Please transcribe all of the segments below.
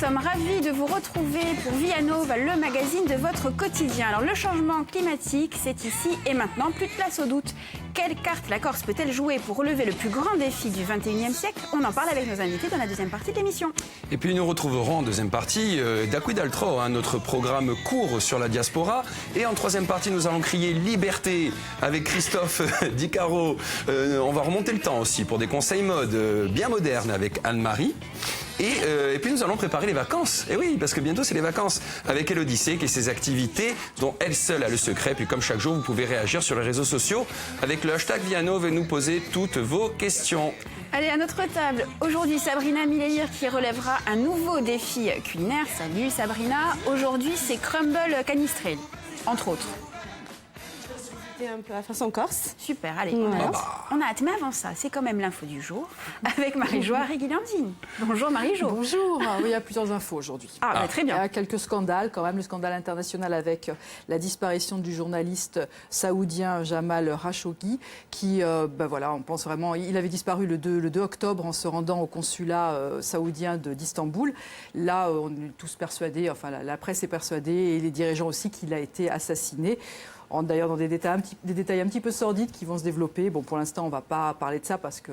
sommes ravis de vous retrouver pour Via Nova, le magazine de votre quotidien. Alors le changement climatique, c'est ici et maintenant, plus de place au doute. Quelle carte la Corse peut-elle jouer pour relever le plus grand défi du 21e siècle? On en parle avec nos invités dans la deuxième partie de l'émission. Et puis nous retrouverons en deuxième partie d'Acqui d'Altro, notre programme court sur la diaspora. Et en troisième partie, nous allons crier liberté avec Christophe Di Caro. On va remonter le temps aussi pour des conseils mode bien modernes avec Anne-Marie. Et puis nous allons préparer les vacances. Et oui, parce que bientôt c'est les vacances. Avec Elodie Sec et ses activités dont elle seule a le secret. Puis comme chaque jour, vous pouvez réagir sur les réseaux sociaux avec le hashtag Via Nova et nous poser toutes vos questions. Allez, à notre table, aujourd'hui Sabrina Millélir qui relèvera un nouveau défi culinaire. Salut Sabrina. Aujourd'hui, c'est crumble canistrelli, entre autres. Un peu à façon corse. Super, allez, on a hâte. Mais avant ça, c'est quand même l'info du jour avec Marie-Jo Arriguilandine. Bonjour Marie-Jo. Bonjour, oui, il y a plusieurs infos aujourd'hui. Très bien. Il y a quelques scandales quand même, le scandale international avec la disparition du journaliste saoudien Jamal Khashoggi qui, on pense vraiment, il avait disparu le 2 octobre en se rendant au consulat saoudien d'Istanbul. Là, on est tous persuadés, enfin la presse est persuadée et les dirigeants aussi qu'il a été assassiné. D'ailleurs dans des détails un petit peu sordides qui vont se développer. Bon, pour l'instant, on ne va pas parler de ça parce que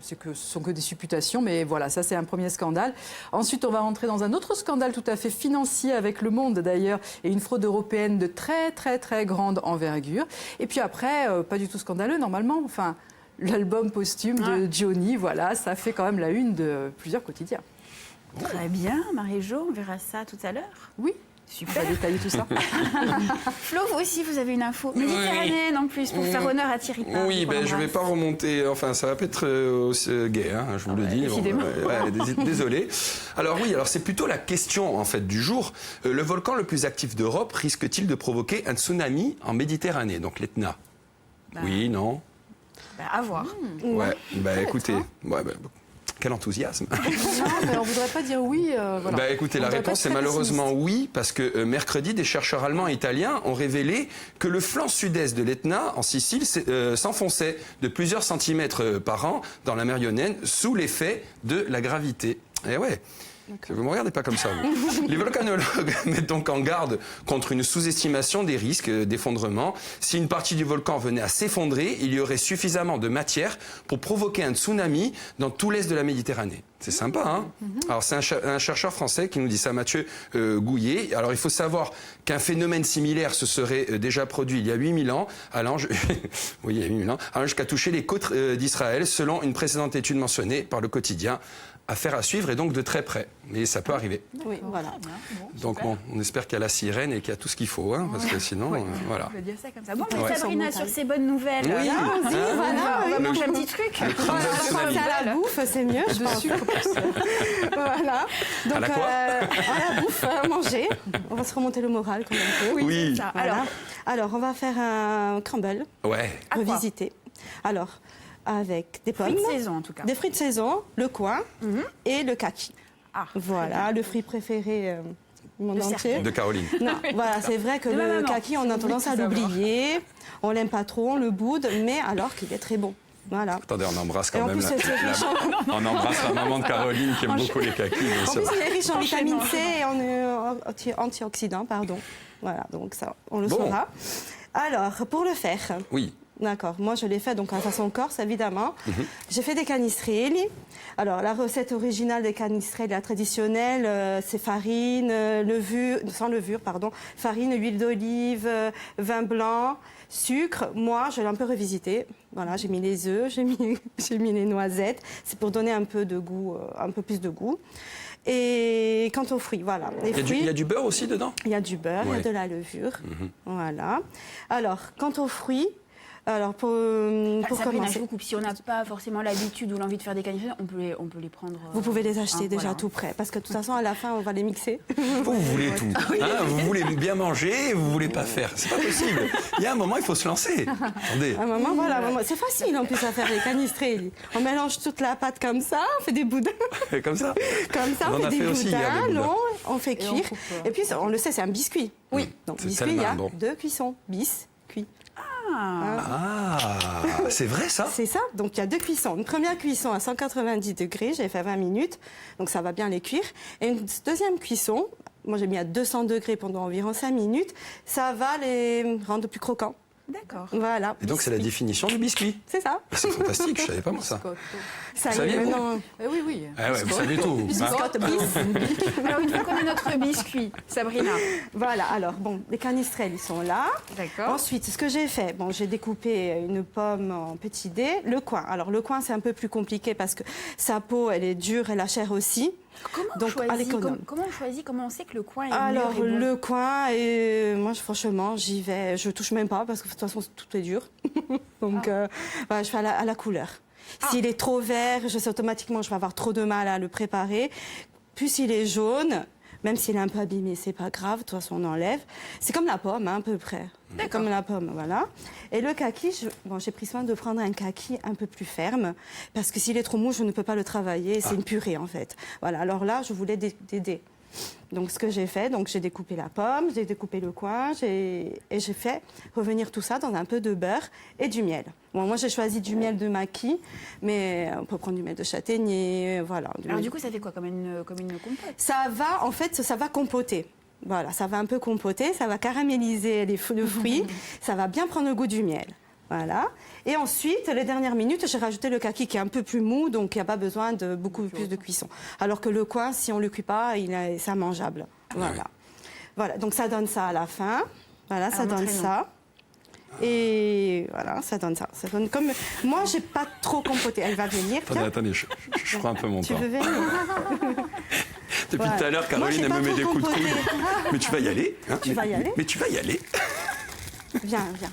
ce sont que des supputations. Mais voilà, ça, c'est un premier scandale. Ensuite, on va rentrer dans un autre scandale tout à fait financier avec Le Monde, d'ailleurs, et une fraude européenne de très, très, très grande envergure. Et puis après, pas du tout scandaleux, normalement. Enfin, l'album posthume de Johnny, voilà, ça fait quand même la une de plusieurs quotidiens. Très bien, Marie-Jo, on verra ça tout à l'heure. Oui. Super. On va détailler tout ça. Flo, vous aussi, vous avez une info méditerranéenne en plus pour faire honneur à Thierry Parr. Oui, je ne vais pas remonter, enfin ça va pas être gai, hein, je vous le dis. Désolé. Alors oui, c'est plutôt la question en fait du jour. Le volcan le plus actif d'Europe risque-t-il de provoquer un tsunami en Méditerranée, donc l'Etna? Oui, non? À voir. Ouais, écoutez... Quel enthousiasme. Non, mais on ne voudrait pas dire oui. Voilà. Écoutez, la réponse est malheureusement oui, parce que mercredi, des chercheurs allemands et italiens ont révélé que le flanc sud-est de l'Etna, en Sicile, s'enfonçait de plusieurs centimètres par an dans la mer Ionienne sous l'effet de la gravité. Et ouais. Vous ne me regardez pas comme ça. Les volcanologues mettent donc en garde contre une sous-estimation des risques d'effondrement. Si une partie du volcan venait à s'effondrer, il y aurait suffisamment de matière pour provoquer un tsunami dans tout l'est de la Méditerranée. C'est sympa, hein? Alors c'est un chercheur français qui nous dit ça, Mathieu Gouillet. Alors il faut savoir qu'un phénomène similaire se serait déjà produit il y a 8000 ans, allant jusqu'à toucher les côtes d'Israël, selon une précédente étude mentionnée par le quotidien. Affaire à suivre et donc de très près. Mais ça peut arriver. Oui, voilà. Donc on espère qu'il y a la sirène et qu'il y a tout ce qu'il faut, hein, parce que sinon, voilà. On peut dire ça comme ça. Bon, Sabrina, sur ces bonnes nouvelles, oui. On va manger un petit truc. À la bouffe, c'est mieux, je pense. Voilà. Donc, à la quoi à la bouffe, à manger. On va se remonter le moral quand même un peu. Oui. Ça. Alors, on va faire un crumble. Ouais. Revisité. Alors, avec des pommes. Fruits de saison, en tout cas. Des fruits de saison, le coin et le kaki. Voilà, le fruit préféré du monde entier. De Caroline. Non, voilà, c'est vrai que le kaki, on a tendance à l'oublier. On l'aime pas trop, on le boude, mais alors qu'il est très bon. Voilà. Attendez, on embrasse quand même on embrasse la maman de Caroline qui aime beaucoup les kakis. En plus, il est riche en vitamine C et en antioxydants, pardon. Voilà, donc ça, on le saura. Alors, pour le faire... Oui. D'accord. Moi, je l'ai fait donc en façon corse, évidemment. J'ai fait des canistrelli. Alors, la recette originale des canistrelli, la traditionnelle, c'est farine, farine, huile d'olive, vin blanc, sucre. Moi, je l'ai un peu revisité. Voilà, j'ai mis les œufs, j'ai mis les noisettes. C'est pour donner un peu de goût, un peu plus de goût. Et quant aux fruits, voilà. Il y a du beurre aussi dedans? Il y a du beurre, il y a de la levure. Voilà. Alors, quant aux fruits, alors pour commencer, je vous coupe. Si on n'a pas forcément l'habitude ou l'envie de faire des canistrelli, on peut les prendre. Vous pouvez les acheter déjà tout prêts, parce que de toute façon à la fin on va les mixer. Vous voulez tout. Vous voulez bien manger, vous voulez pas faire. C'est pas possible. Il y a un moment, il faut se lancer. Attendez. Un moment, voilà, c'est facile en plus à faire les canistrelli. On mélange toute la pâte comme ça, on fait des boudins. Comme ça. Comme ça, on fait des boudins. Non, on fait cuire. Et puis on le sait, c'est un biscuit. Oui. Donc biscuit, il y a 2 cuissons. Bis, cuit. Ah, c'est vrai ça? C'est ça. Donc, il y a 2 cuissons. Une première cuisson à 190 degrés, j'ai fait 20 minutes. Donc, ça va bien les cuire. Et une deuxième cuisson, moi, j'ai mis à 200 degrés pendant environ 5 minutes. Ça va les rendre plus croquants. D'accord. Voilà. Et donc c'est la définition du biscuit. C'est ça. C'est fantastique, je savais pas moi ça. Ça y saviez, est, vous maintenant. Oui, oui. Ah ouais, vous savez tout. Biscotte, bis. Alors, une fois qu'on a notre biscuit, Sabrina. Voilà, alors, bon, les canistrelles, ils sont là. D'accord. Ensuite, ce que j'ai fait, bon, j'ai découpé une pomme en petits dés. Le coin, alors le coin, c'est un peu plus compliqué parce que sa peau, elle est dure et la chair aussi. Comment on Donc, à choisit, l'économe. comment on choisit, comment on sait que le coin est Alors, mûr et bon? le coin, moi, franchement, j'y vais, je touche même pas parce que de toute façon, tout est dur. Donc, voilà, je fais à la couleur. S'il est trop vert, je sais automatiquement, je vais avoir trop de mal à le préparer. Plus s'il est jaune, même s'il est un peu abîmé, c'est pas grave, de toute façon, on enlève. C'est comme la pomme, hein, à peu près. Comme la pomme, voilà. Et le kaki, j'ai pris soin de prendre un kaki un peu plus ferme, parce que s'il est trop mou, je ne peux pas le travailler. C'est une purée, en fait. Voilà, alors là, je voulais des dés. Donc, ce que j'ai fait, donc j'ai découpé la pomme, j'ai découpé le coin, et j'ai fait revenir tout ça dans un peu de beurre et du miel. Bon, moi, j'ai choisi du miel de maquis, mais on peut prendre du miel de châtaignier, voilà. Alors, du coup, ça fait quoi, comme une compote? Ça va, en fait, ça va compoter. Voilà, ça va un peu compoter, ça va caraméliser le fruit, ça va bien prendre le goût du miel. Voilà. Et ensuite, les dernières minutes, j'ai rajouté le kaki qui est un peu plus mou, donc il n'y a pas besoin de beaucoup plus de cuisson. Alors que le coin, si on ne le cuit pas, c'est mangeable. Voilà. Voilà, donc ça donne ça à la fin. Voilà, ça donne ça. Et voilà, ça donne ça. Ça donne comme... Moi, j'ai pas trop compoté. Elle va venir. Attendez, je prends un peu mon Tu temps. veux venir? Depuis tout à l'heure, Caroline, elle me met des coups de coude. Mais tu vas y aller. Hein, Tu vas y aller? Mais tu vas y aller. Viens, viens.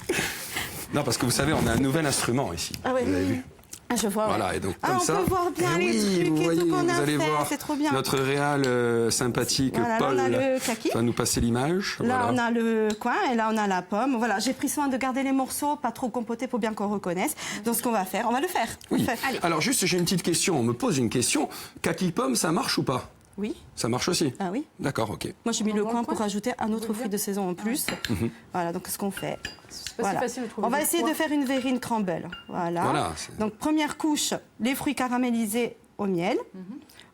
Non, parce que vous savez, on a un nouvel instrument ici. Ah oui. Vous avez vu? Ah, je vois. Voilà, et donc comme on ça, peut voir bien les trucs vous et voyez, tout qu'on a vous allez fait, voir c'est trop bien. notre réal sympathique Voilà, là, Paul on a le kaki. va nous passer l'image. Là, Voilà. on a le coin et là, on a la pomme. Voilà, j'ai pris soin de garder les morceaux, pas trop compotés pour bien qu'on reconnaisse. Donc, ce qu'on va faire, on va le faire. Oui. On le fait. Alors juste, j'ai une petite question. On me pose une question. Kaki pomme, ça marche ou pas? Oui. Ça marche aussi. Ah oui. D'accord, ok. Moi, j'ai mis le Dans coin le pour coin rajouter un autre fruit de saison en plus. Voilà, donc ce qu'on fait. C'est pas Voilà. si facile de trouver On va des essayer coins. de faire une verrine crumble. Voilà. Voilà. Donc, première couche, les fruits caramélisés au miel.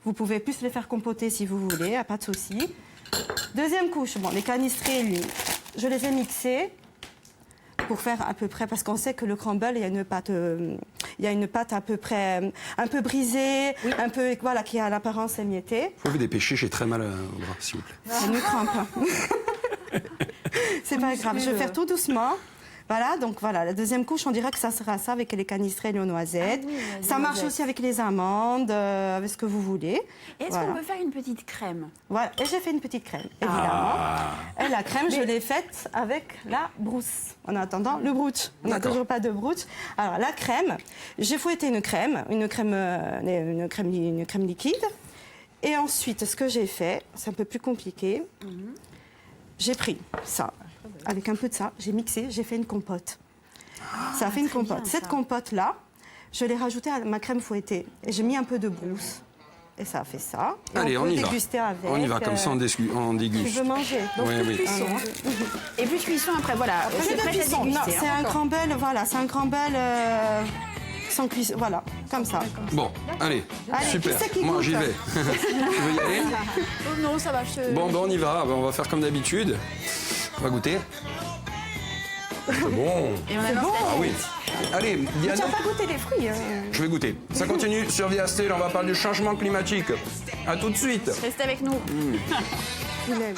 Vous pouvez plus les faire compoter si vous voulez, pas de souci. Deuxième couche, bon, les canistrés, je les ai mixés pour faire à peu près, parce qu'on sait que le crumble, il y a une pâte à peu près un peu brisée, un peu, voilà, qui a l'apparence émiettée. Vous pouvez dépêcher, j'ai très mal au bras, s'il vous plaît. Ça nous crampe. C'est pas grave, je vais faire tout doucement. Voilà, donc voilà, la deuxième couche, on dirait que ça sera ça avec les canistrelles et les noisettes. Ça marche aussi avec les amandes, avec ce que vous voulez. Est-ce Voilà. qu'on peut faire une petite crème? Voilà, et j'ai fait une petite crème, évidemment. Et la crème, je l'ai faite avec la brousse. En attendant, le brooch. On n'a D'accord. toujours pas de brooch. Alors, la crème, j'ai fouetté une crème liquide. Et ensuite, ce que j'ai fait, c'est un peu plus compliqué. J'ai pris ça, avec un peu de ça, j'ai mixé, j'ai fait une compote. Ça a fait une compote. bien, Cette ça. compote-là, je l'ai rajoutée à ma crème fouettée. Et j'ai mis un peu de brousse. Et ça a fait ça. Et Allez, on peut y va. déguster avec. On y va, comme ça on Tu déguste. veux manger? Donc, Oui, oui. Et plus de cuisson après, voilà. Plus C'est de prêt à cuisson. Non, déguster. c'est hein. un crumble, voilà, c'est un crumble sans cuisson. Voilà, comme ça. Bon, allez, Allez, super. qui c'est qui Moi, goûte j'y vais. Tu veux y aller? Oh non, ça va. Bon, ben on y va. Ben, on va faire comme d'habitude. On va goûter. C'est bon. Et on a bon. Ah oui. Allez, Tu Diana, n'as pas goûté les fruits. je vais goûter. Ça continue sur Via Stella. On va parler du changement climatique. À tout de suite. Restez avec nous. Il est-